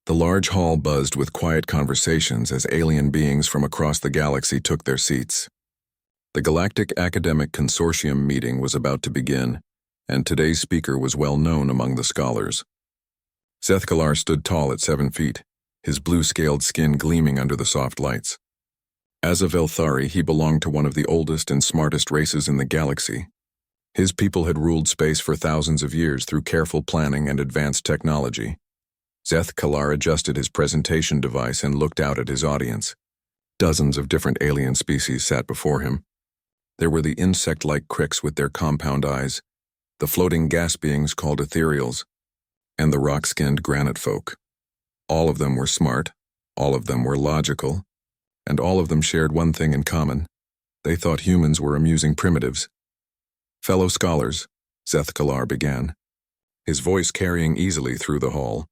The large hall buzzed with quiet conversations as alien beings from across the galaxy took their seats. The Galactic Academic Consortium meeting was about to begin, and today's speaker was well known among the scholars. Zethkalar stood tall at 7 feet, his blue-scaled skin gleaming under the soft lights. As a Velthari, he belonged to one of the oldest and smartest races in the galaxy. His people had ruled space for thousands of years through careful planning and advanced technology. Zethkalar adjusted his presentation device and looked out at his audience. Dozens of different alien species sat before him. There were the insect-like cricks with their compound eyes, the floating gas beings called ethereals, and the rock-skinned granite folk. All of them were smart, all of them were logical, and all of them shared one thing in common. They thought humans were amusing primitives. "Fellow scholars," Zethkalar began, his voice carrying easily through the hall.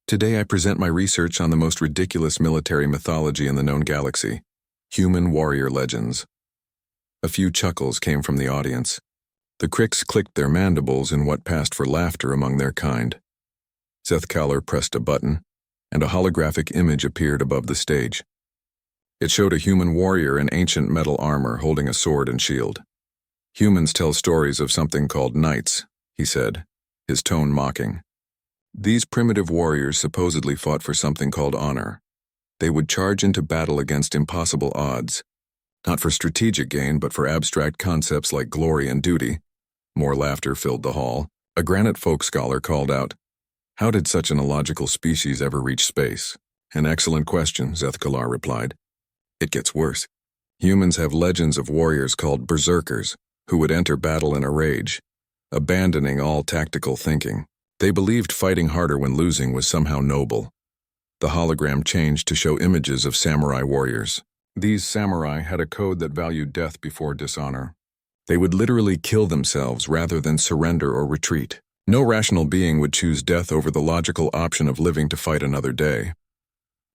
"Today I present my research on the most ridiculous military mythology in the known galaxy, human warrior legends." A few chuckles came from the audience. The cricks clicked their mandibles in what passed for laughter among their kind. Zethkalar pressed a button, and a holographic image appeared above the stage. It showed a human warrior in ancient metal armor holding a sword and shield. "Humans tell stories of something called knights," he said, his tone mocking. "These primitive warriors supposedly fought for something called honor. They would charge into battle against impossible odds, not for strategic gain but for abstract concepts like glory and duty." More laughter filled the hall. A granite folk scholar called out, "How did such an illogical species ever reach space?" "An excellent question," Zethkalar replied. "It gets worse. Humans have legends of warriors called berserkers, who would enter battle in a rage, abandoning all tactical thinking. They believed fighting harder when losing was somehow noble." The hologram changed to show images of samurai warriors. These samurai had a code that valued death before dishonor. They would literally kill themselves rather than surrender or retreat. No rational being would choose death over the logical option of living to fight another day.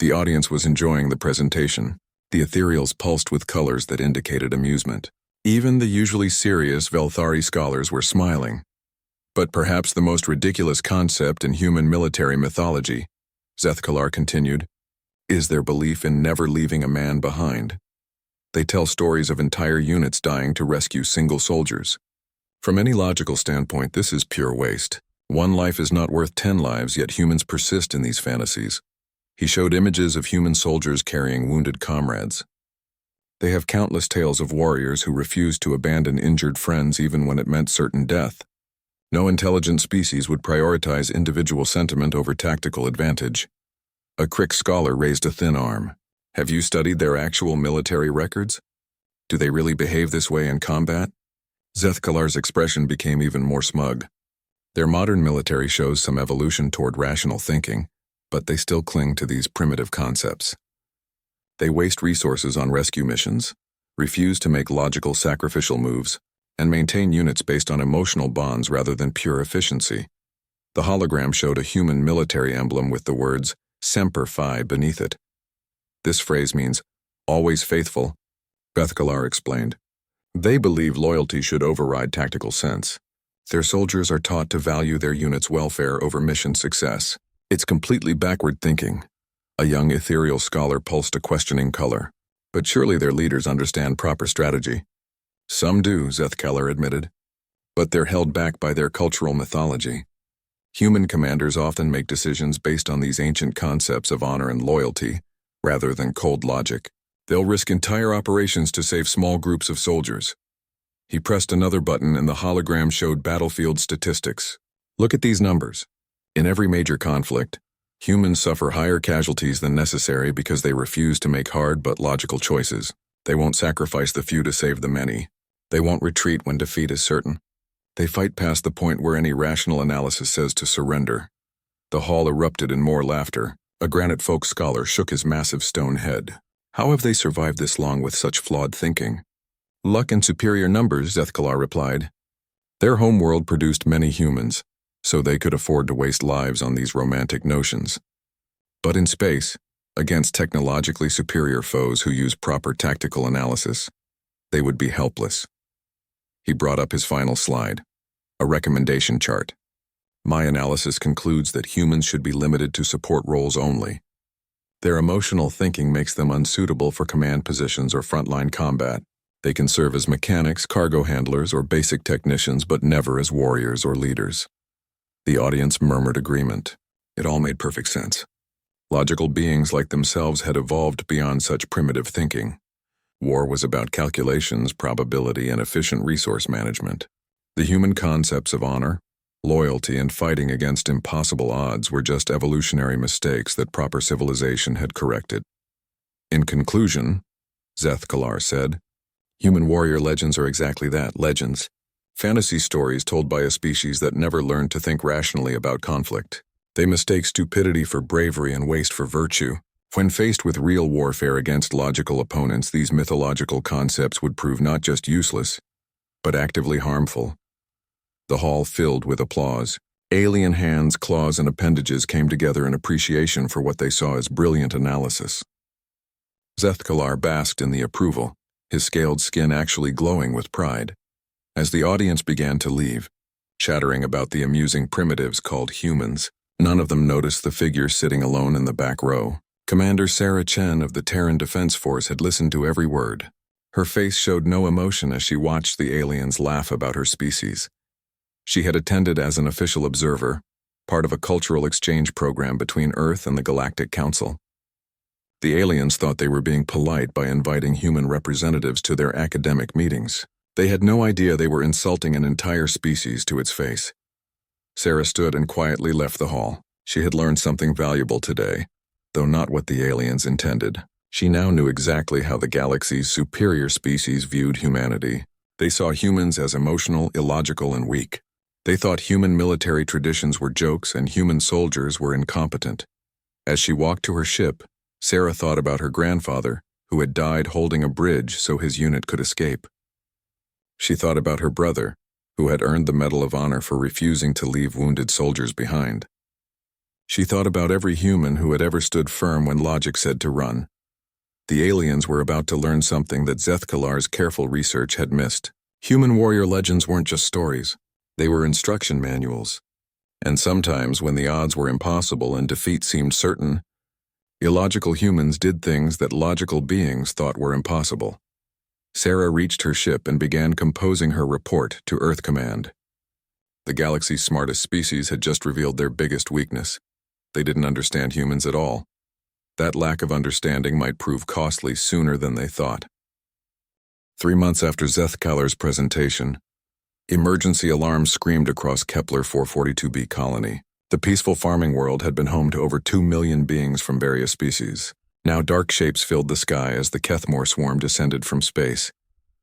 The audience was enjoying the presentation. The ethereals pulsed with colors that indicated amusement. Even the usually serious Velthari scholars were smiling. "But perhaps the most ridiculous concept in human military mythology," Zethkalar continued, "is their belief in never leaving a man behind. They tell stories of entire units dying to rescue single soldiers. From any logical standpoint, this is pure waste. One life is not worth 10 lives, yet humans persist in these fantasies." He showed images of human soldiers carrying wounded comrades. "They have countless tales of warriors who refused to abandon injured friends even when it meant certain death. No intelligent species would prioritize individual sentiment over tactical advantage." A crick scholar raised a thin arm. "Have you studied their actual military records? Do they really behave this way in combat?" Zethkalar's expression became even more smug. "Their modern military shows some evolution toward rational thinking, but they still cling to these primitive concepts. They waste resources on rescue missions, refuse to make logical sacrificial moves, and maintain units based on emotional bonds rather than pure efficiency." The hologram showed a human military emblem with the words "Semper Fi" beneath it. This phrase means "always faithful," Zethkalar explained. "They believe loyalty should override tactical sense. Their soldiers are taught to value their unit's welfare over mission success. It's completely backward thinking." A young ethereal scholar pulsed a questioning color. "But surely their leaders understand proper strategy." "Some do," Zethkalar admitted, "but they're held back by their cultural mythology. Human commanders often make decisions based on these ancient concepts of honor and loyalty, rather than cold logic. They'll risk entire operations to save small groups of soldiers." He pressed another button and the hologram showed battlefield statistics. "Look at these numbers. In every major conflict, humans suffer higher casualties than necessary because they refuse to make hard but logical choices. They won't sacrifice the few to save the many. They won't retreat when defeat is certain. They fight past the point where any rational analysis says to surrender." The hall erupted in more laughter. A granite folk scholar shook his massive stone head. "How have they survived this long with such flawed thinking?" "Luck and superior numbers," Zethkalar replied. "Their homeworld produced many humans, so they could afford to waste lives on these romantic notions. But in space, against technologically superior foes who use proper tactical analysis, they would be helpless." He brought up his final slide, a recommendation chart. My analysis concludes that humans should be limited to support roles only. Their emotional thinking makes them unsuitable for command positions or frontline combat. They can serve as mechanics, cargo handlers, or basic technicians, but never as warriors or leaders. The audience murmured agreement. It all made perfect sense. Logical beings like themselves had evolved beyond such primitive thinking. War was about calculations, probability, and efficient resource management. The human concepts of honor, loyalty, and fighting against impossible odds were just evolutionary mistakes that proper civilization had corrected. In conclusion, Zeth Kalar said, human warrior legends are exactly that, legends. Fantasy stories told by a species that never learned to think rationally about conflict. They mistake stupidity for bravery and waste for virtue. When faced with real warfare against logical opponents, these mythological concepts would prove not just useless, but actively harmful. The hall filled with applause. Alien hands, claws, and appendages came together in appreciation for what they saw as brilliant analysis. Zeth Kalar basked in the approval, his scaled skin actually glowing with pride. As the audience began to leave, chattering about the amusing primitives called humans, none of them noticed the figure sitting alone in the back row. Commander Sarah Chen of the Terran Defense Force had listened to every word. Her face showed no emotion as she watched the aliens laugh about her species. She had attended as an official observer, part of a cultural exchange program between Earth and the Galactic Council. The aliens thought they were being polite by inviting human representatives to their academic meetings. They had no idea they were insulting an entire species to its face. Sarah stood and quietly left the hall. She had learned something valuable today, though not what the aliens intended. She now knew exactly how the galaxy's superior species viewed humanity. They saw humans as emotional, illogical, and weak. They thought human military traditions were jokes and human soldiers were incompetent. As she walked to her ship, Sarah thought about her grandfather, who had died holding a bridge so his unit could escape. She thought about her brother, who had earned the Medal of Honor for refusing to leave wounded soldiers behind. She thought about every human who had ever stood firm when logic said to run. The aliens were about to learn something that Zeth Kalar's careful research had missed. Human warrior legends weren't just stories. They were instruction manuals. And sometimes, when the odds were impossible and defeat seemed certain, illogical humans did things that logical beings thought were impossible. Sarah reached her ship and began composing her report to Earth Command. The galaxy's smartest species had just revealed their biggest weakness. They didn't understand humans at all. That lack of understanding might prove costly sooner than they thought. 3 months after Zeth Kalar's presentation, emergency alarms screamed across Kepler 442b colony. The peaceful farming world had been home to over 2 million beings from various species. Now dark shapes filled the sky as the Kethmore swarm descended from space.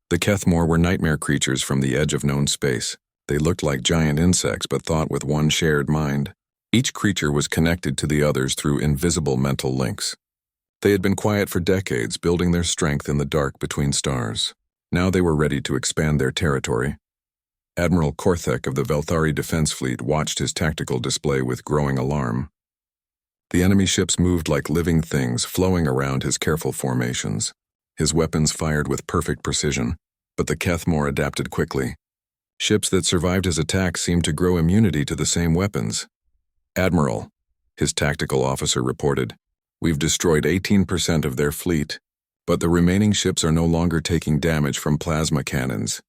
The Kethmore were nightmare creatures from the edge of known space. They looked like giant insects but thought with one shared mind. Each creature was connected to the others through invisible mental links. They had been quiet for decades, building their strength in the dark between stars. Now they were ready to expand their territory. Admiral Korthek of the Velthari Defense Fleet watched his tactical display with growing alarm. The enemy ships moved like living things, flowing around his careful formations. His weapons fired with perfect precision, but the Kethmore adapted quickly. Ships that survived his attack seemed to grow immunity to the same weapons. "Admiral," his tactical officer reported, "we've destroyed 18% of their fleet, but the remaining ships are no longer taking damage from plasma cannons."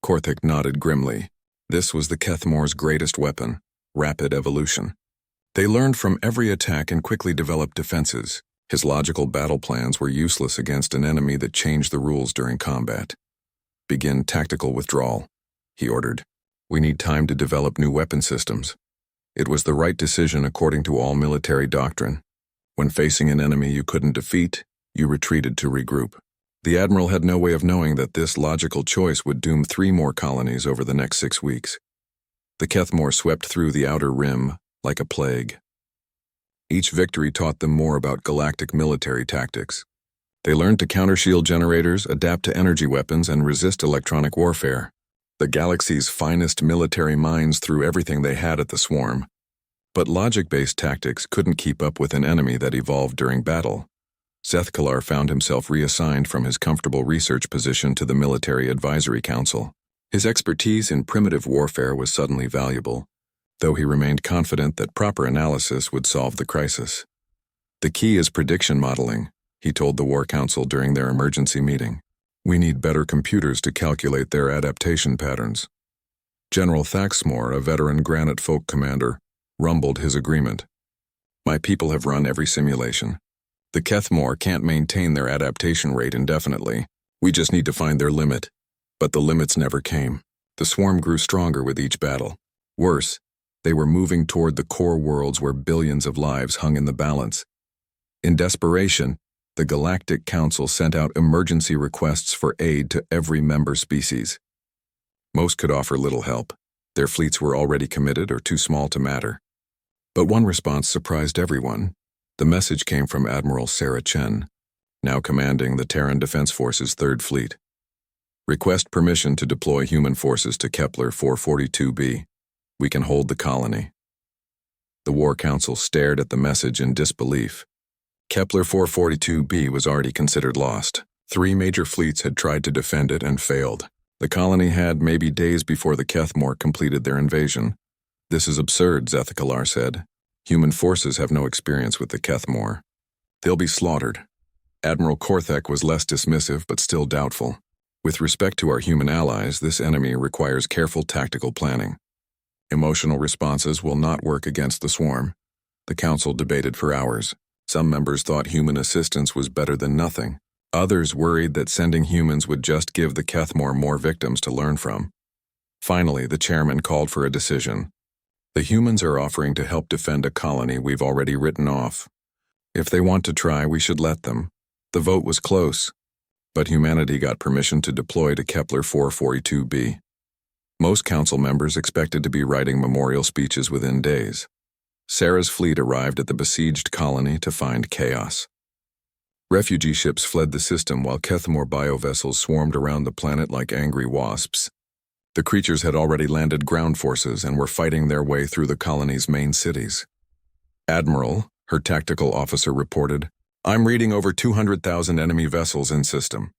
Korthek nodded grimly. This was the Kethmore's greatest weapon, rapid evolution. They learned from every attack and quickly developed defenses. His logical battle plans were useless against an enemy that changed the rules during combat. "Begin tactical withdrawal," he ordered. "We need time to develop new weapon systems." It was the right decision according to all military doctrine. When facing an enemy you couldn't defeat, you retreated to regroup. The Admiral had no way of knowing that this logical choice would doom 3 more colonies over the next 6 weeks. The Kethmore swept through the outer rim like a plague. Each victory taught them more about galactic military tactics. They learned to counter shield generators, adapt to energy weapons, and resist electronic warfare. The galaxy's finest military minds threw everything they had at the swarm. But logic-based tactics couldn't keep up with an enemy that evolved during battle. Zeth Kalar found himself reassigned from his comfortable research position to the Military Advisory Council. His expertise in primitive warfare was suddenly valuable. though he remained confident that proper analysis would solve the crisis. "The key is prediction modeling," he told the War Council during their emergency meeting. "We need better computers to calculate their adaptation patterns." General Thaxmore, a veteran Granite Folk commander, rumbled his agreement. "My people have run every simulation. The Kethmore can't maintain their adaptation rate indefinitely. We just need to find their limit." But the limits never came. The swarm grew stronger with each battle. Worse, they were moving toward the core worlds where billions of lives hung in the balance. In desperation, the Galactic Council sent out emergency requests for aid to every member species. Most could offer little help. Their fleets were already committed or too small to matter. But one response surprised everyone. The message came from Admiral Sarah Chen, now commanding the Terran Defense Force's 3rd Fleet. "Request permission to deploy human forces to Kepler 442b. We can hold the colony." The War Council stared at the message in disbelief. Kepler 442b was already considered lost. 3 major fleets had tried to defend it and failed. The colony had maybe days before the Kethmore completed their invasion. "This is absurd," Zethkalar said. "Human forces have no experience with the Kethmore. They'll be slaughtered." Admiral Korthek was less dismissive but still doubtful. "With respect to our human allies, this enemy requires careful tactical planning. Emotional responses will not work against the swarm." The council debated for hours. Some members thought human assistance was better than nothing. Others worried that sending humans would just give the Kethmore more victims to learn from. Finally, the chairman called for a decision. "The humans are offering to help defend a colony we've already written off. If they want to try, we should let them." The vote was close, but humanity got permission to deploy to Kepler 442b. Most council members expected to be writing memorial speeches within days. Sarah's fleet arrived at the besieged colony to find chaos. Refugee ships fled the system while Kethmore biovessels swarmed around the planet like angry wasps. The creatures had already landed ground forces and were fighting their way through the colony's main cities. "Admiral," her tactical officer reported, "I'm reading over 200,000 enemy vessels in system.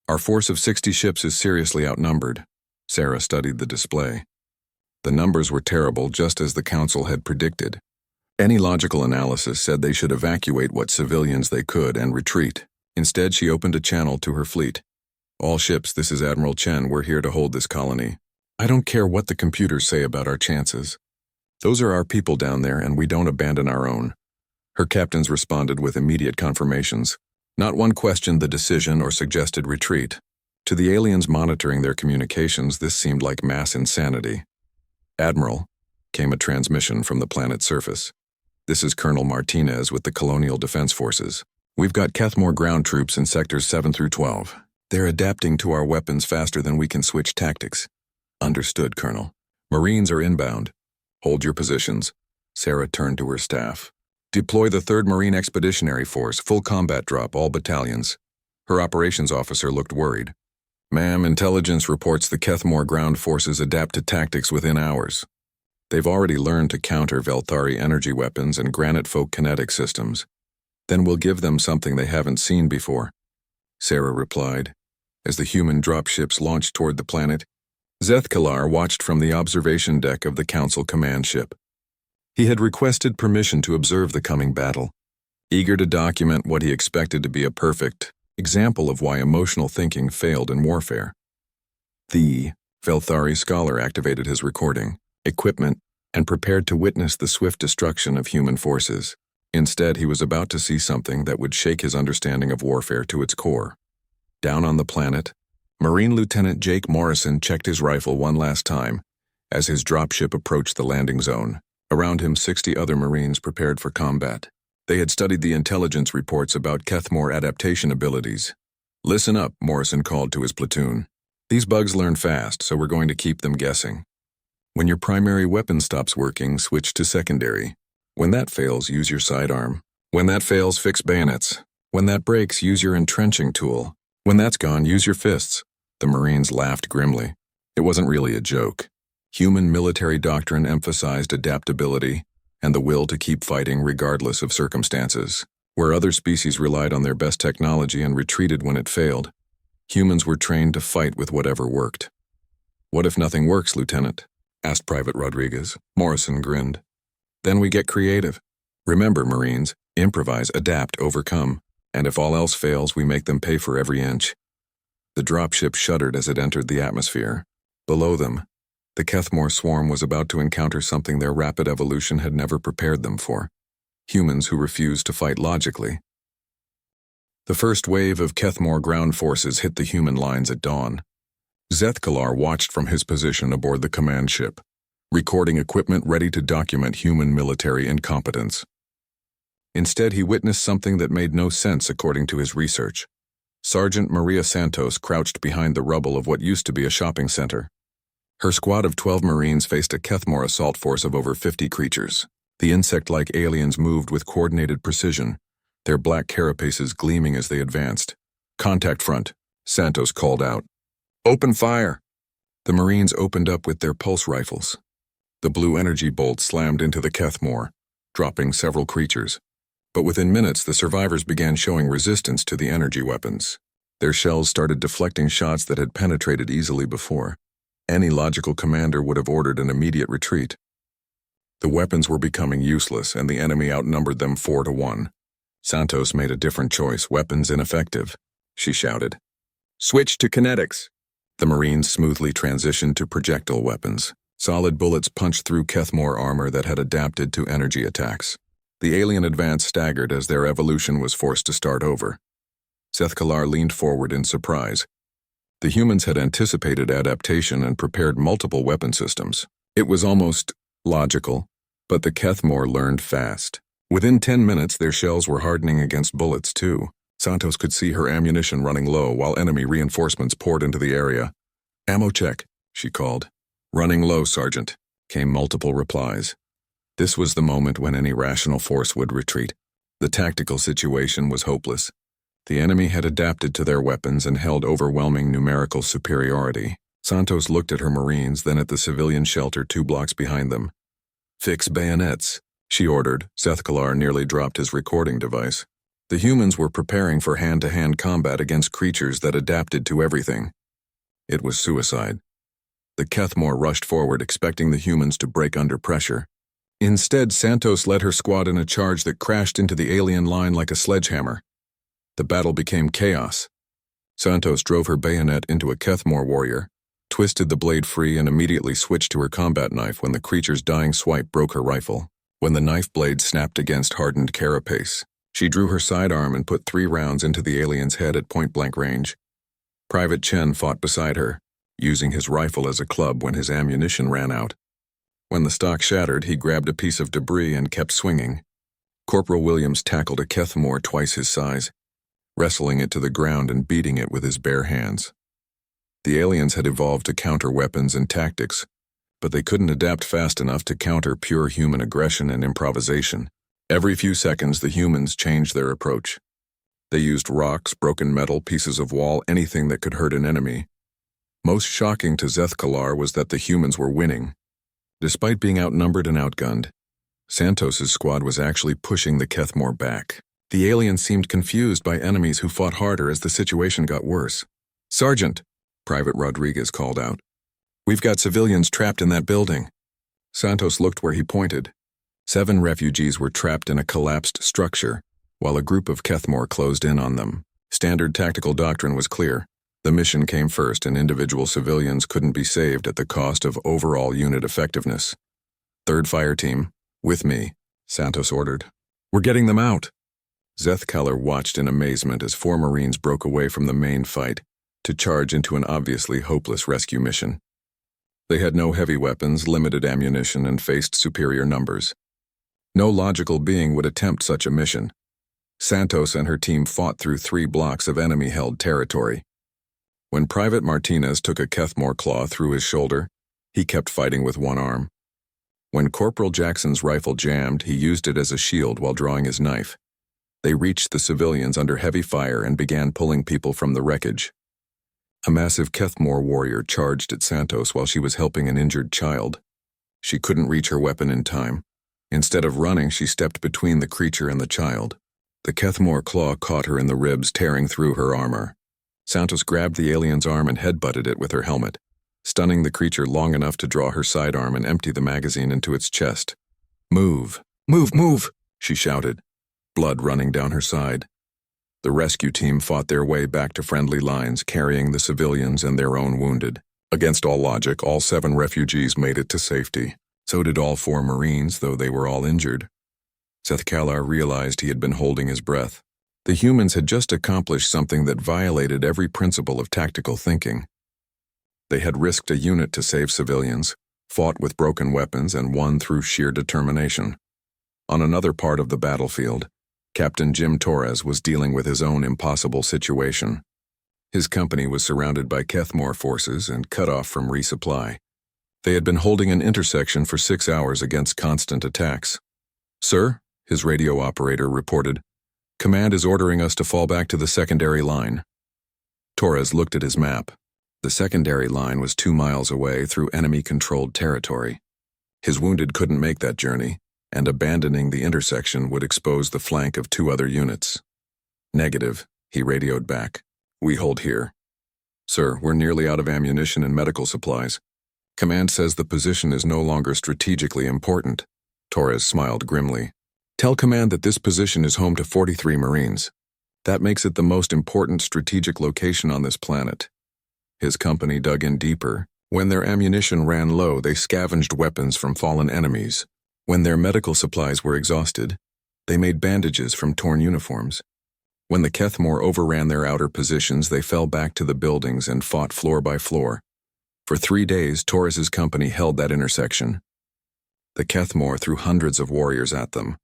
Our force of 60 ships is seriously outnumbered." Sarah studied the display. The numbers were terrible, just as the council had predicted. Any logical analysis said they should evacuate what civilians they could and retreat. Instead, she opened a channel to her fleet. "All ships, this is Admiral Chen. We're here to hold this colony. I don't care what the computers say about our chances. Those are our people down there, and we don't abandon our own." Her captains responded with immediate confirmations. Not one questioned the decision or suggested retreat. To the aliens monitoring their communications, this seemed like mass insanity. "Admiral," came a transmission from the planet's surface. "This is Colonel Martinez with the Colonial Defense Forces. We've got Kethmore ground troops in sectors 7 through 12. They're adapting to our weapons faster than we can switch tactics." "Understood, Colonel. Marines are inbound. Hold your positions." Sarah turned to her staff. "Deploy the 3rd Marine Expeditionary Force, full combat drop, all battalions." Her operations officer looked worried. "Ma'am, intelligence reports the Kethmore ground forces adapt to tactics within hours. They've already learned to counter Velthari energy weapons and Granite Folk kinetic systems. Then we'll give them something they haven't seen before," Sarah replied. As the human dropships launched toward the planet, Zethkalar watched from the observation deck of the Council command ship. He had requested permission to observe the coming battle, eager to document what he expected to be a perfect example of why emotional thinking failed in warfare. The Velthari scholar activated his recording equipment and prepared to witness the swift destruction of human forces. Instead, he was about to see something that would shake his understanding of warfare to its core. Down on the planet, Marine Lieutenant Jake Morrison checked his rifle one last time as his dropship approached the landing zone. Around him, 60 other Marines prepared for combat. They had studied the intelligence reports about Kethmore adaptation abilities. "Listen up," Morrison called to his platoon. "These bugs learn fast, so we're going to keep them guessing. When your primary weapon stops working, switch to secondary. When that fails, use your sidearm. When that fails, fix bayonets. When that breaks, use your entrenching tool. When that's gone, use your fists." The Marines laughed grimly. It wasn't really a joke. Human military doctrine emphasized adaptability and the will to keep fighting regardless of circumstances. Where other species relied on their best technology and retreated when it failed, humans were trained to fight with whatever worked. "What if nothing works, Lieutenant?" asked Private Rodriguez. Morrison grinned. Then we get creative. Remember, Marines, improvise, adapt, overcome, and if all else fails, we make them pay for every inch. The dropship shuddered as it entered the atmosphere. Below them, the Kethmore swarm was about to encounter something their rapid evolution had never prepared them for. Humans who refused to fight logically. The first wave of Kethmore ground forces hit the human lines at dawn. Zethkalar watched from his position aboard the command ship, recording equipment ready to document human military incompetence. Instead, he witnessed something that made no sense according to his research. Sergeant Maria Santos crouched behind the rubble of what used to be a shopping center. Her squad of 12 Marines faced a Kethmore assault force of over 50 creatures. The insect-like aliens moved with coordinated precision, their black carapaces gleaming as they advanced. "Contact front," Santos called out. "Open fire!" The Marines opened up with their pulse rifles. The blue energy bolt slammed into the Kethmore, dropping several creatures. But within minutes, the survivors began showing resistance to the energy weapons. Their shells started deflecting shots that had penetrated easily before. Any logical commander would have ordered an immediate retreat. The weapons were becoming useless, and the enemy outnumbered them 4-1. Santos made a different choice. "Weapons ineffective," she shouted. "Switch to kinetics." The Marines smoothly transitioned to projectile weapons. Solid bullets punched through Kethmore armor that had adapted to energy attacks. The alien advance staggered as their evolution was forced to start over. Zethkalar leaned forward in surprise. The humans had anticipated adaptation and prepared multiple weapon systems. It was almost logical, but the Kethmore learned fast. Within 10 minutes, their shells were hardening against bullets, too. Santos could see her ammunition running low while enemy reinforcements poured into the area. "Ammo check," she called. "Running low, Sergeant," came multiple replies. This was the moment when any rational force would retreat. The tactical situation was hopeless. The enemy had adapted to their weapons and held overwhelming numerical superiority. Santos looked at her Marines, then at the civilian shelter 2 blocks behind them. "Fix bayonets," she ordered. Zethkalar nearly dropped his recording device. The humans were preparing for hand-to-hand combat against creatures that adapted to everything. It was suicide. The Kethmore rushed forward, expecting the humans to break under pressure. Instead, Santos led her squad in a charge that crashed into the alien line like a sledgehammer. The battle became chaos. Santos drove her bayonet into a Kethmore warrior, twisted the blade free, and immediately switched to her combat knife when the creature's dying swipe broke her rifle. When the knife blade snapped against hardened carapace, she drew her sidearm and put 3 rounds into the alien's head at point-blank range. Private Chen fought beside her, using his rifle as a club when his ammunition ran out. When the stock shattered, he grabbed a piece of debris and kept swinging. Corporal Williams tackled a Kethmore twice his size, wrestling it to the ground and beating it with his bare hands. The aliens had evolved to counter weapons and tactics, but they couldn't adapt fast enough to counter pure human aggression and improvisation. Every few seconds, the humans changed their approach. They used rocks, broken metal, pieces of wall, anything that could hurt an enemy. Most shocking to Zethkalar was that the humans were winning. Despite being outnumbered and outgunned, Santos's squad was actually pushing the Kethmore back. The aliens seemed confused by enemies who fought harder as the situation got worse. "Sergeant," Private Rodriguez called out. "We've got civilians trapped in that building." Santos looked where he pointed. 7 refugees were trapped in a collapsed structure, while a group of Kethmore closed in on them. Standard tactical doctrine was clear. The mission came first, and individual civilians couldn't be saved at the cost of overall unit effectiveness. "Third fire team, with me," Santos ordered. "We're getting them out." Zethkalar watched in amazement as 4 Marines broke away from the main fight to charge into an obviously hopeless rescue mission. They had no heavy weapons, limited ammunition, and faced superior numbers. No logical being would attempt such a mission. Santos and her team fought through 3 blocks of enemy-held territory. When Private Martinez took a Kethmore claw through his shoulder, he kept fighting with one arm. When Corporal Jackson's rifle jammed, he used it as a shield while drawing his knife. They reached the civilians under heavy fire and began pulling people from the wreckage. A massive Kethmore warrior charged at Santos while she was helping an injured child. She couldn't reach her weapon in time. Instead of running, she stepped between the creature and the child. The Kethmore claw caught her in the ribs, tearing through her armor. Santos grabbed the alien's arm and headbutted it with her helmet. stunning the creature long enough to draw her sidearm and empty the magazine into its chest. "Move! Move! Move!" she shouted, blood running down her side. The rescue team fought their way back to friendly lines, carrying the civilians and their own wounded. Against all logic, all 7 refugees made it to safety. So did all 4 Marines, though they were all injured. Zethkalar realized he had been holding his breath. The humans had just accomplished something that violated every principle of tactical thinking. They had risked a unit to save civilians, fought with broken weapons, and won through sheer determination. On another part of the battlefield, Captain Jim Torres was dealing with his own impossible situation. His company was surrounded by Kethmore forces and cut off from resupply. They had been holding an intersection for 6 hours against constant attacks. "Sir," his radio operator reported, "Command is ordering us to fall back to the secondary line." Torres looked at his map. The secondary line was 2 miles away through enemy-controlled territory. His wounded couldn't make that journey, and abandoning the intersection would expose the flank of 2 other units. "Negative," he radioed back. "We hold here." "Sir, we're nearly out of ammunition and medical supplies. Command says the position is no longer strategically important." Torres smiled grimly. "Tell Command that this position is home to 43 Marines. That makes it the most important strategic location on this planet." His company dug in deeper. When their ammunition ran low, they scavenged weapons from fallen enemies. When their medical supplies were exhausted, they made bandages from torn uniforms. When the Kethmore overran their outer positions, they fell back to the buildings and fought floor by floor. For 3 days, Torres's company held that intersection. The Kethmore threw hundreds of warriors at them.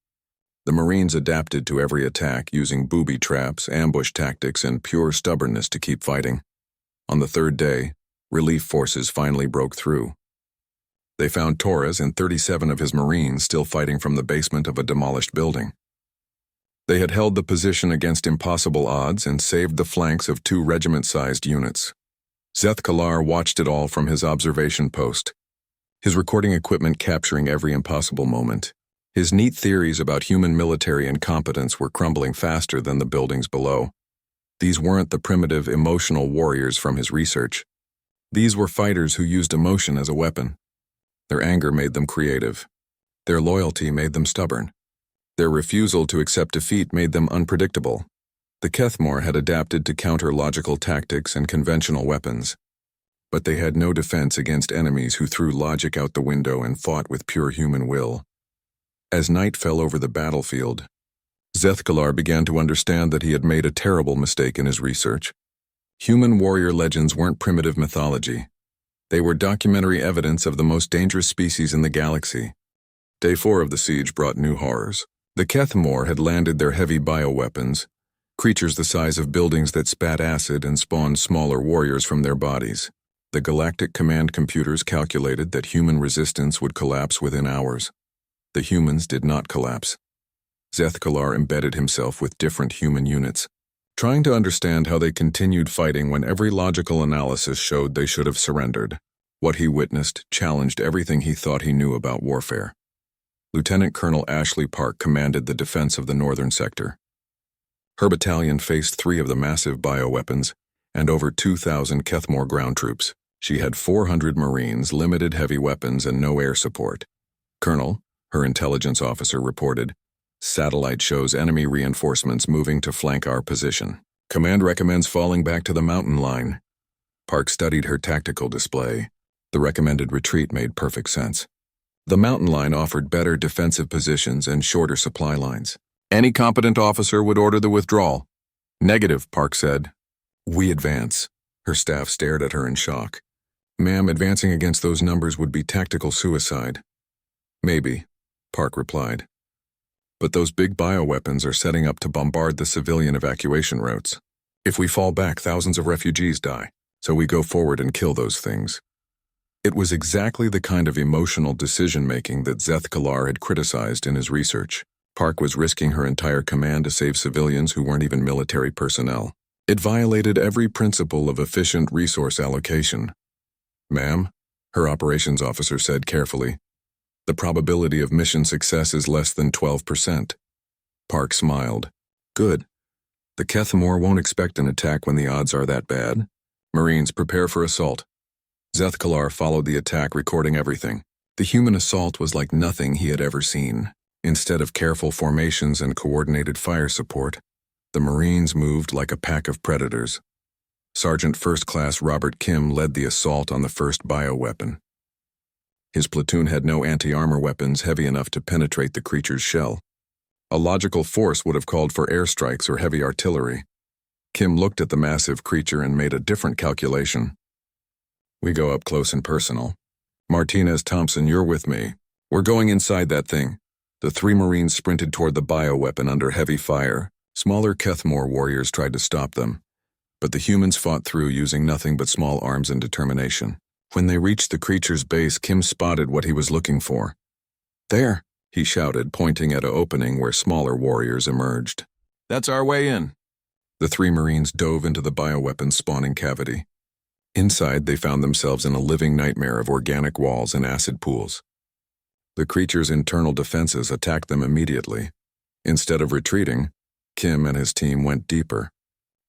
The Marines adapted to every attack, using booby traps, ambush tactics, and pure stubbornness to keep fighting. On the 3rd day, relief forces finally broke through. They found Torres and 37 of his Marines still fighting from the basement of a demolished building. They had held the position against impossible odds and saved the flanks of 2 regiment-sized units. Zethkalar watched it all from his observation post, his recording equipment capturing every impossible moment. His neat theories about human military incompetence were crumbling faster than the buildings below. These weren't the primitive, emotional warriors from his research. These were fighters who used emotion as a weapon. Their anger made them creative. Their loyalty made them stubborn. Their refusal to accept defeat made them unpredictable. The Kethmore had adapted to counter-logical tactics and conventional weapons, but they had no defense against enemies who threw logic out the window and fought with pure human will. As night fell over the battlefield, Zethkalar began to understand that he had made a terrible mistake in his research. Human warrior legends weren't primitive mythology. They were documentary evidence of the most dangerous species in the galaxy. Day 4 of the siege brought new horrors. The Kethmore had landed their heavy bioweapons, creatures the size of buildings that spat acid and spawned smaller warriors from their bodies. The Galactic command computers calculated that human resistance would collapse within hours. The humans did not collapse. Zethkalar embedded himself with different human units, trying to understand how they continued fighting when every logical analysis showed they should have surrendered. What he witnessed challenged everything he thought he knew about warfare. Lieutenant Colonel Ashley Park commanded the defense of the northern sector. Her battalion faced 3 of the massive bioweapons and over 2,000 Kethmore ground troops. She had 400 Marines, limited heavy weapons, and no air support. "Colonel," her intelligence officer reported, "satellite shows enemy reinforcements moving to flank our position. Command recommends falling back to the mountain line." Park studied her tactical display. The recommended retreat made perfect sense. The mountain line offered better defensive positions and shorter supply lines. "Any competent officer would order the withdrawal." "Negative," Park said. "We advance." Her staff stared at her in shock. "Ma'am, advancing against those numbers would be tactical suicide." "Maybe," Park replied. "But those big bioweapons are setting up to bombard the civilian evacuation routes. If we fall back, thousands of refugees die, so we go forward and kill those things." It was exactly the kind of emotional decision-making that Zethkalar had criticized in his research. Park was risking her entire command to save civilians who weren't even military personnel. It violated every principle of efficient resource allocation. "Ma'am," her operations officer said carefully, "the probability of mission success is less than 12%. Park smiled. "Good. The Kethmore won't expect an attack when the odds are that bad. Marines, prepare for assault." Zethkalar followed the attack, recording everything. The human assault was like nothing he had ever seen. Instead of careful formations and coordinated fire support, the Marines moved like a pack of predators. Sergeant First Class Robert Kim led the assault on the first bioweapon. His platoon had no anti-armor weapons heavy enough to penetrate the creature's shell. A logical force would have called for airstrikes or heavy artillery. Kim looked at the massive creature and made a different calculation. We go up close and personal. Martinez, Thompson, you're with me. We're going inside that thing. The three Marines sprinted toward the bioweapon under heavy fire. Smaller Kethmore warriors tried to stop them, but the humans fought through using nothing but small arms and determination. When they reached the creature's base, Kim spotted what he was looking for. There, he shouted, pointing at an opening where smaller warriors emerged. That's our way in. The three Marines dove into the bioweapon's spawning cavity. Inside, they found themselves in a living nightmare of organic walls and acid pools. The creature's internal defenses attacked them immediately. Instead of retreating, Kim and his team went deeper.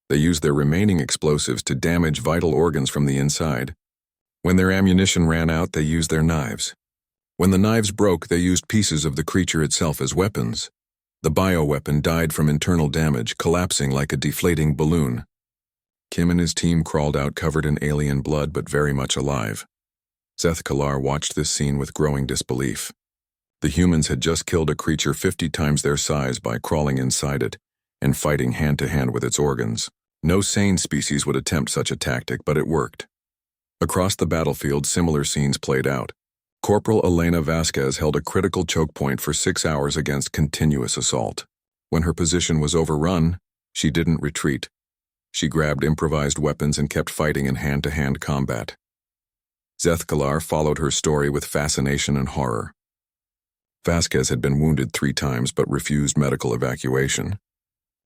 They used their remaining explosives to damage vital organs from the inside. When their ammunition ran out, they used their knives. When the knives broke, they used pieces of the creature itself as weapons. The bioweapon died from internal damage, collapsing like a deflating balloon. Kim and his team crawled out covered in alien blood but very much alive. Zethkalar watched this scene with growing disbelief. The humans had just killed a creature 50 times their size by crawling inside it and fighting hand-to-hand with its organs. No sane species would attempt such a tactic, but it worked. Across the battlefield, similar scenes played out. Corporal Elena Vasquez held a critical choke point for 6 hours against continuous assault. When her position was overrun, she didn't retreat. She grabbed improvised weapons and kept fighting in hand-to-hand combat. Zethkalar followed her story with fascination and horror. Vasquez had been wounded 3 times but refused medical evacuation.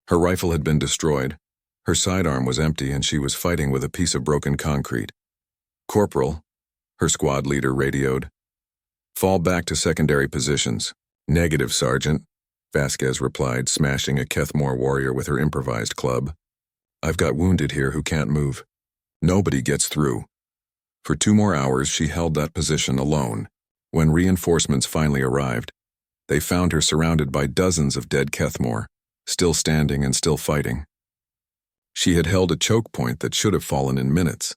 Her rifle had been destroyed. Her sidearm was empty and she was fighting with a piece of broken concrete. Corporal, her squad leader radioed. Fall back to secondary positions. Negative, Sergeant, Vasquez replied, smashing a Kethmore warrior with her improvised club. I've got wounded here who can't move. Nobody gets through. For 2 more hours, she held that position alone. When reinforcements finally arrived, they found her surrounded by dozens of dead Kethmore, still standing and still fighting. She had held a choke point that should have fallen in minutes.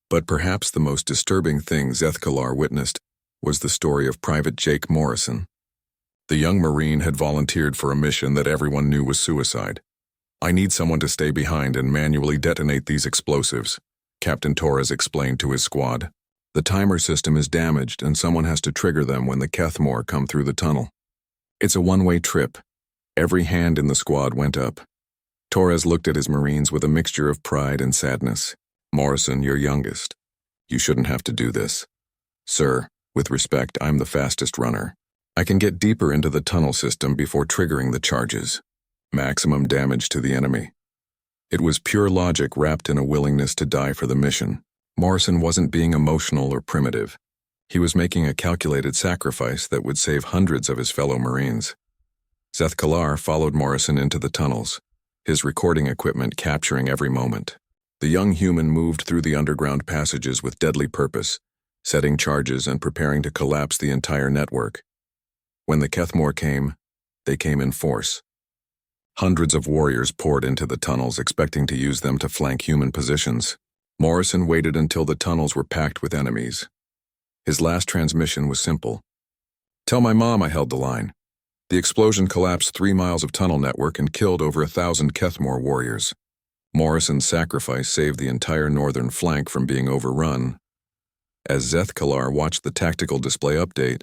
But perhaps the most disturbing thing Zethkalar witnessed was the story of Private Jake Morrison. The young Marine had volunteered for a mission that everyone knew was suicide. I need someone to stay behind and manually detonate these explosives, Captain Torres explained to his squad. The timer system is damaged and someone has to trigger them when the Kethmore come through the tunnel. It's a one-way trip. Every hand in the squad went up. Torres looked at his Marines with a mixture of pride and sadness. Morrison, you're youngest. You shouldn't have to do this. Sir, with respect, I'm the fastest runner. I can get deeper into the tunnel system before triggering the charges. Maximum damage to the enemy. It was pure logic wrapped in a willingness to die for the mission. Morrison wasn't being emotional or primitive. He was making a calculated sacrifice that would save hundreds of his fellow Marines. Zethkalar followed Morrison into the tunnels, his recording equipment capturing every moment. The young human moved through the underground passages with deadly purpose, setting charges and preparing to collapse the entire network. When the Kethmore came, they came in force. Hundreds of warriors poured into the tunnels, expecting to use them to flank human positions. Morrison waited until the tunnels were packed with enemies. His last transmission was simple. Tell my mom I held the line. The explosion collapsed 3 miles of tunnel network and killed over 1,000 Kethmore warriors. Morrison's sacrifice saved the entire northern flank from being overrun. As Zethkalar watched the tactical display update,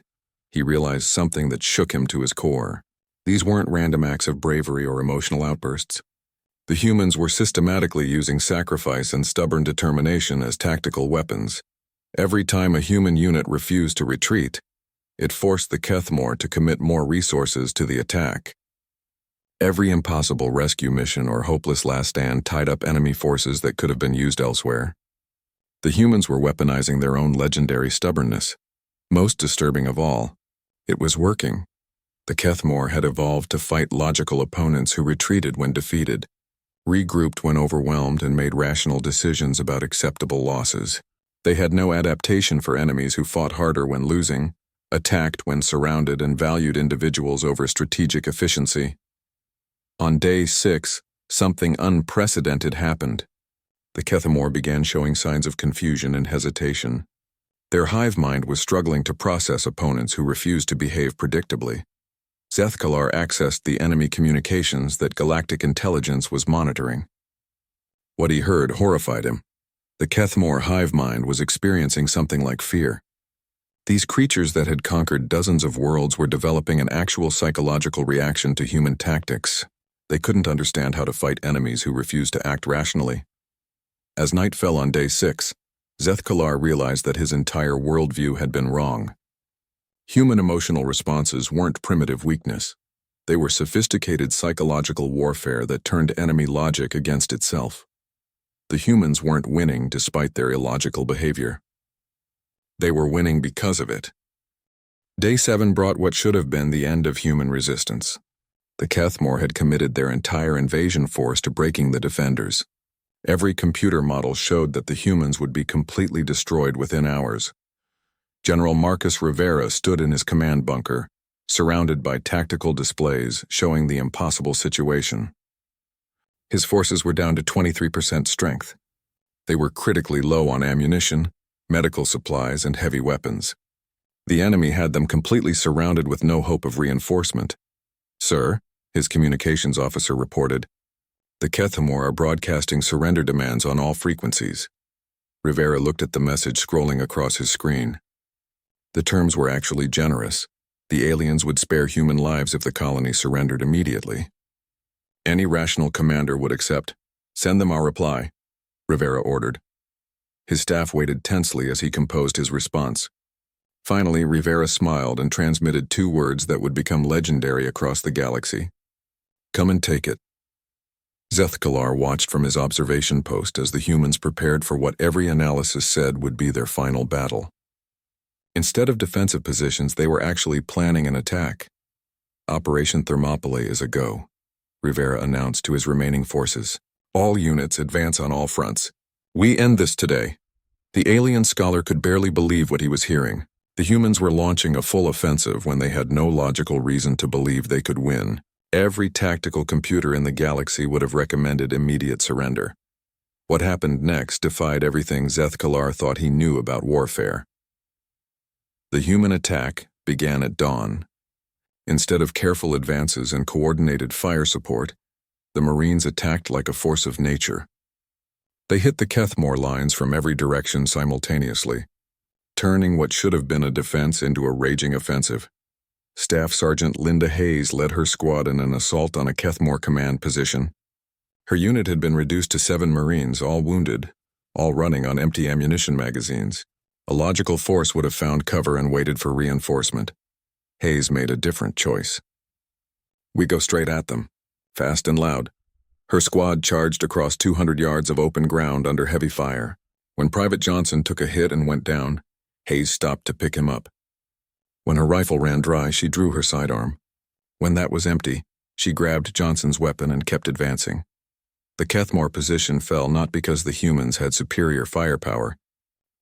he realized something that shook him to his core. These weren't random acts of bravery or emotional outbursts. The humans were systematically using sacrifice and stubborn determination as tactical weapons. Every time a human unit refused to retreat, it forced the Kethmore to commit more resources to the attack. Every impossible rescue mission or hopeless last stand tied up enemy forces that could have been used elsewhere. The humans were weaponizing their own legendary stubbornness. Most disturbing of all, it was working. The Kethmore had evolved to fight logical opponents who retreated when defeated, regrouped when overwhelmed, and made rational decisions about acceptable losses. They had no adaptation for enemies who fought harder when losing, attacked when surrounded, and valued individuals over strategic efficiency. On day 6, something unprecedented happened. The Kethamor began showing signs of confusion and hesitation. Their hive mind was struggling to process opponents who refused to behave predictably. Zethkalar accessed the enemy communications that Galactic Intelligence was monitoring. What he heard horrified him. The Kethamor hive mind was experiencing something like fear. These creatures that had conquered dozens of worlds were developing an actual psychological reaction to human tactics. They couldn't understand how to fight enemies who refused to act rationally. As night fell on day 6, Zethkalar realized that his entire worldview had been wrong. Human emotional responses weren't primitive weakness. They were sophisticated psychological warfare that turned enemy logic against itself. The humans weren't winning despite their illogical behavior. They were winning because of it. Day 7 brought what should have been the end of human resistance. The Kethamor had committed their entire invasion force to breaking the defenders. Every computer model showed that the humans would be completely destroyed within hours. General Marcus Rivera stood in his command bunker, surrounded by tactical displays showing the impossible situation. His forces were down to 23% strength. They were critically low on ammunition, medical supplies, and heavy weapons. The enemy had them completely surrounded with no hope of reinforcement. "Sir," his communications officer reported, "the Kethamor are broadcasting surrender demands on all frequencies." Rivera looked at the message scrolling across his screen. The terms were actually generous. The aliens would spare human lives if the colony surrendered immediately. "Any rational commander would accept. Send them our reply," Rivera ordered. His staff waited tensely as he composed his response. Finally, Rivera smiled and transmitted 2 words that would become legendary across the galaxy. "Come and take it." Zethkalar watched from his observation post as the humans prepared for what every analysis said would be their final battle. Instead of defensive positions, they were actually planning an attack. "Operation Thermopylae is a go," Rivera announced to his remaining forces. "All units advance on all fronts. We end this today." The alien scholar could barely believe what he was hearing. The humans were launching a full offensive when they had no logical reason to believe they could win. Every tactical computer in the galaxy would have recommended immediate surrender. What happened next defied everything Zethkalar thought he knew about warfare. The human attack began at dawn. Instead of careful advances and coordinated fire support, the Marines attacked like a force of nature. They hit the Kethamor lines from every direction simultaneously, turning what should have been a defense into a raging offensive. Staff Sergeant Linda Hayes led her squad in an assault on a Kethamor command position. Her unit had been reduced to 7 Marines, all wounded, all running on empty ammunition magazines. A logical force would have found cover and waited for reinforcement. Hayes made a different choice. "We go straight at them, fast and loud." Her squad charged across 200 yards of open ground under heavy fire. When Private Johnson took a hit and went down, Hayes stopped to pick him up. When her rifle ran dry, she drew her sidearm. When that was empty, she grabbed Johnson's weapon and kept advancing. The Kethamor position fell not because the humans had superior firepower,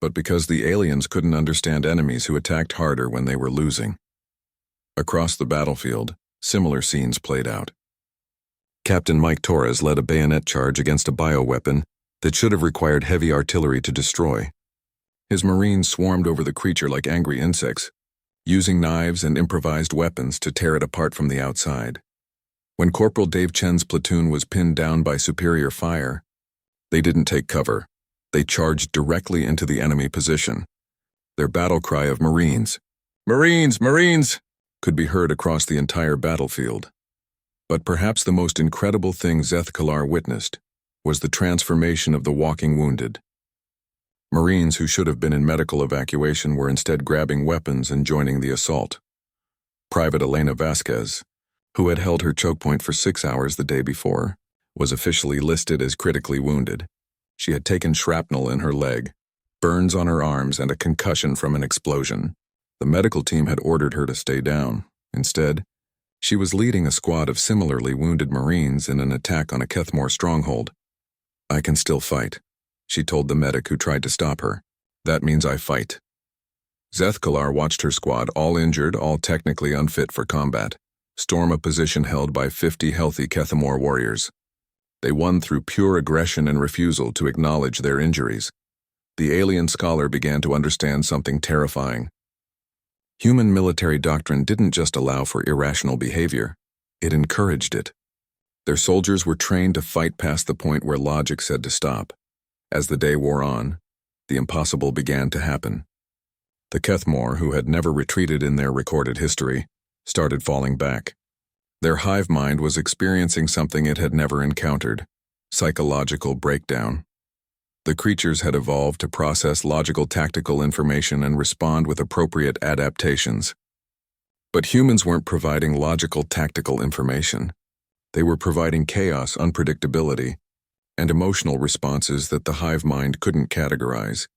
but because the aliens couldn't understand enemies who attacked harder when they were losing. Across the battlefield, similar scenes played out. Captain Mike Torres led a bayonet charge against a bioweapon that should have required heavy artillery to destroy. His Marines swarmed over the creature like angry insects, using knives and improvised weapons to tear it apart from the outside. When Corporal Dave Chen's platoon was pinned down by superior fire, they didn't take cover. They charged directly into the enemy position. Their battle cry of "Marines! Marines! Marines!" could be heard across the entire battlefield. But perhaps the most incredible thing Zethkalar witnessed was the transformation of the walking wounded. Marines who should have been in medical evacuation were instead grabbing weapons and joining the assault. Private Elena Vasquez, who had held her choke point for 6 hours the day before, was officially listed as critically wounded. She had taken shrapnel in her leg, burns on her arms, and a concussion from an explosion. The medical team had ordered her to stay down. Instead, she was leading a squad of similarly wounded Marines in an attack on a Kethamor stronghold. "I can still fight," she told the medic who tried to stop her. That means I fight. Zethkalar watched her squad, all injured, all technically unfit for combat, storm a position held by 50 healthy Kethamor warriors. They won through pure aggression and refusal to acknowledge their injuries. The alien scholar began to understand something terrifying. Human military doctrine didn't just allow for irrational behavior, it encouraged it. Their soldiers were trained to fight past the point where logic said to stop. As the day wore on, the impossible began to happen. The Kethmor, who had never retreated in their recorded history, started falling back. Their hive mind was experiencing something it had never encountered: psychological breakdown. The creatures had evolved to process logical tactical information and respond with appropriate adaptations. But humans weren't providing logical tactical information. They were providing chaos, unpredictability, and emotional responses that the hive mind couldn't categorize.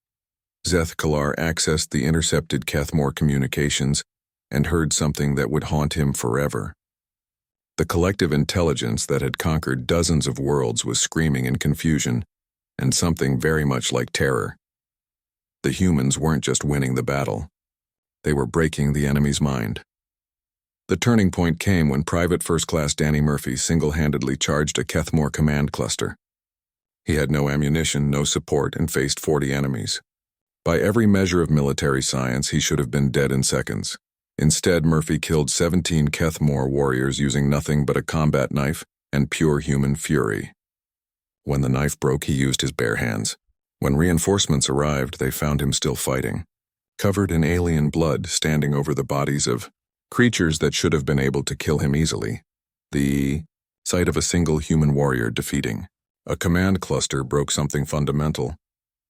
Zethkalar accessed the intercepted Kethmor communications and heard something that would haunt him forever. The collective intelligence that had conquered dozens of worlds was screaming in confusion, and something very much like terror. The humans weren't just winning the battle. They were breaking the enemy's mind. The turning point came when Private First Class Danny Murphy single-handedly charged a Kethmor command cluster. He had no ammunition, no support, and faced 40 enemies. By every measure of military science, he should have been dead in seconds. Instead, Murphy killed 17 Kethmor warriors using nothing but a combat knife and pure human fury. When the knife broke, he used his bare hands. When reinforcements arrived, they found him still fighting, covered in alien blood, standing over the bodies of creatures that should have been able to kill him easily. The sight of a single human warrior defeating a command cluster broke something fundamental.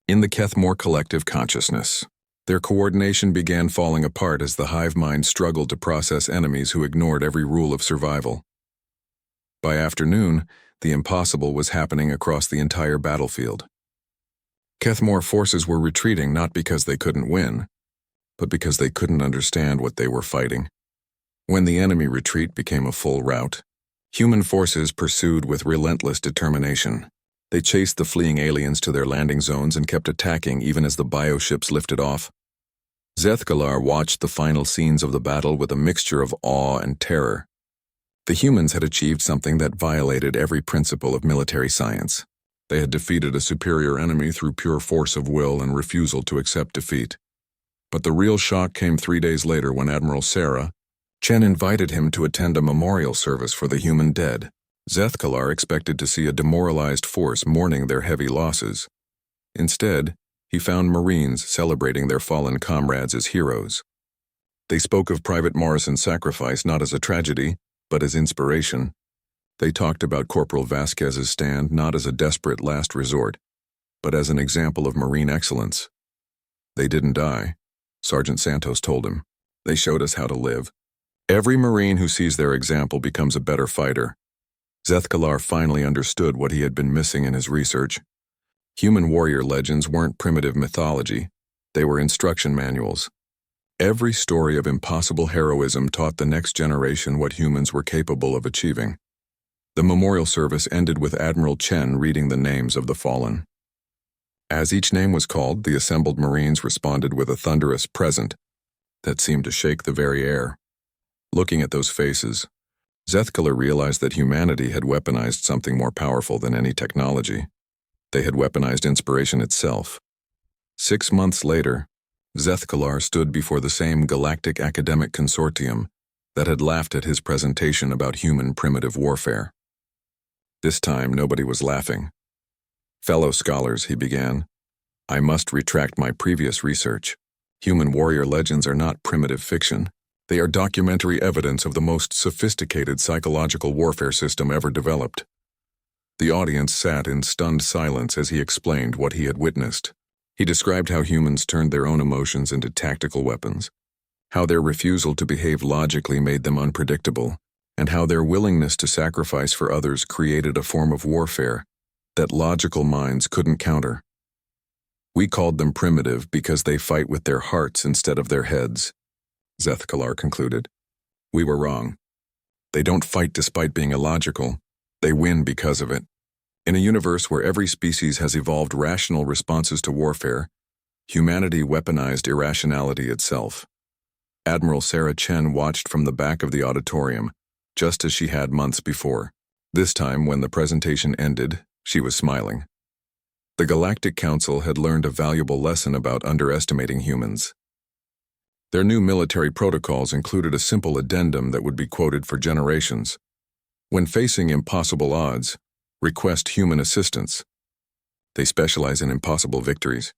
In the Kethmor collective consciousness, their coordination began falling apart as the hive mind struggled to process enemies who ignored every rule of survival. By afternoon, the impossible was happening across the entire battlefield. Kethmor forces were retreating not because they couldn't win, but because they couldn't understand what they were fighting. When the enemy retreat became a full rout, human forces pursued with relentless determination. They chased the fleeing aliens to their landing zones and kept attacking even as the bioships lifted off. Zethkalar watched the final scenes of the battle with a mixture of awe and terror. The humans had achieved something that violated every principle of military science. They had defeated a superior enemy through pure force of will and refusal to accept defeat. But the real shock came 3 days later when Admiral Sarah Chen invited him to attend a memorial service for the human dead. Zethkalar expected to see a demoralized force mourning their heavy losses. Instead, he found Marines celebrating their fallen comrades as heroes. They spoke of Private Morrison's sacrifice not as a tragedy, but as inspiration. They talked about Corporal Vasquez's stand not as a desperate last resort, but as an example of Marine excellence. They didn't die, Sergeant Santos told him. They showed us how to live. Every Marine who sees their example becomes a better fighter. Zethkalar finally understood what he had been missing in his research. Human warrior legends weren't primitive mythology. They were instruction manuals. Every story of impossible heroism taught the next generation what humans were capable of achieving. The memorial service ended with Admiral Chen reading the names of the fallen. As each name was called, the assembled Marines responded with a thunderous present that seemed to shake the very air. Looking at those faces, Zethkalar realized that humanity had weaponized something more powerful than any technology. They had weaponized inspiration itself. 6 months later, Zethkalar stood before the same galactic academic consortium that had laughed at his presentation about human primitive warfare. This time, nobody was laughing. "Fellow scholars," he began, "I must retract my previous research. Human warrior legends are not primitive fiction. They are documentary evidence of the most sophisticated psychological warfare system ever developed." The audience sat in stunned silence as he explained what he had witnessed. He described how humans turned their own emotions into tactical weapons, how their refusal to behave logically made them unpredictable, and how their willingness to sacrifice for others created a form of warfare that logical minds couldn't counter. "We called them primitive because they fight with their hearts instead of their heads," Zethkalar concluded. "We were wrong. They don't fight despite being illogical. They win because of it. In a universe where every species has evolved rational responses to warfare, Humanity weaponized irrationality itself. Admiral Sarah Chen watched from the back of the auditorium, just as she had months before. This time, when the presentation ended, she was smiling. The Galactic Council had learned a valuable lesson about underestimating humans. Their new military protocols included a simple addendum that would be quoted for generations. When facing impossible odds, request human assistance. They specialize in impossible victories.